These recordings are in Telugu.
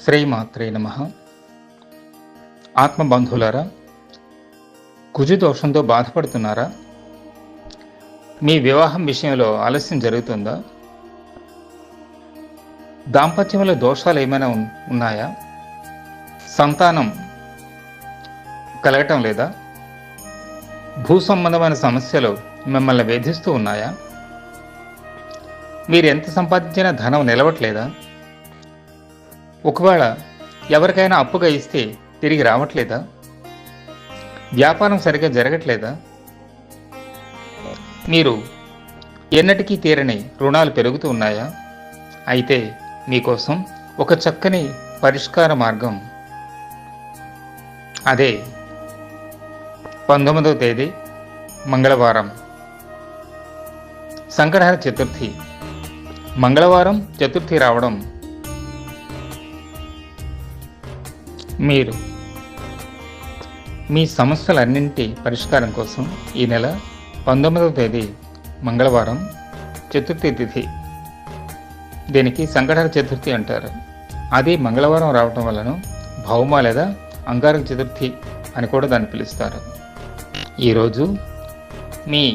శ్రీమాత్రే నమః. ఆత్మబంధువులారా, కుజుదోషంతో బాధపడుతున్నారా? మీ వివాహం విషయంలో ఆలస్యం జరుగుతుందా? దాంపత్యంలో దోషాలు ఏమైనా ఉన్నాయా? సంతానం కలగటం లేదా? భూ సంబంధమైన సమస్యలు మిమ్మల్ని వేధిస్తూ ఉన్నాయా? మీరు ఎంత సంపాదించినా ధనం నిలవట్లేదా? ఒకవేళ ఎవరికైనా అప్పుగా ఇస్తే తిరిగి రావట్లేదా? వ్యాపారం సరిగ్గా జరగట్లేదా? మీరు ఎన్నటికీ తీరని రుణాలు పెరుగుతూ ఉన్నాయా? అయితే మీకోసం ఒక చక్కని పరిష్కార మార్గం. అదే 19వ తేదీ మంగళవారం, సంకటహర చతుర్థి. మంగళవారం చతుర్థి రావడం మీరు మీ సమస్యలన్నింటి పరిష్కారం కోసం ఈ నెల 19వ తేదీ మంగళవారం చతుర్థి తిథి. దీనికి సంకటహర చతుర్థి అంటారు. అది మంగళవారం రావటం వలన భౌమ లేదా అంగారక చతుర్థి అని కూడా దాన్ని పిలుస్తారు. ఈరోజు మీ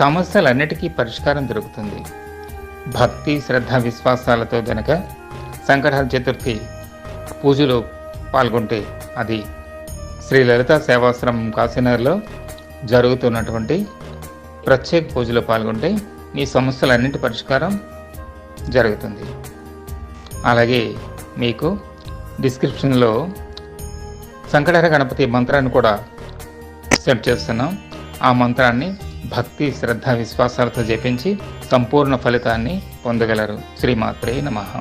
సమస్యలన్నిటికీ పరిష్కారం దొరుకుతుంది. భక్తి, శ్రద్ధ, విశ్వాసాలతో గనక సంకటహర చతుర్థి పూజలో పాల్గొంటే, అది శ్రీ లలితా సేవాశ్రమం కాశీనగర్లో జరుగుతున్నటువంటి ప్రత్యేక పూజలో పాల్గొంటే మీ సమస్యలన్నింటి పరిష్కారం జరుగుతుంది. అలాగే మీకు డిస్క్రిప్షన్లో సంకటహర గణపతి మంత్రాన్ని కూడా సెట్ చేస్తున్నాం. ఆ మంత్రాన్ని భక్తి, శ్రద్ధ, విశ్వాసాలతో జపించి సంపూర్ణ ఫలితాన్ని పొందగలరు. శ్రీమాత్రే నమః.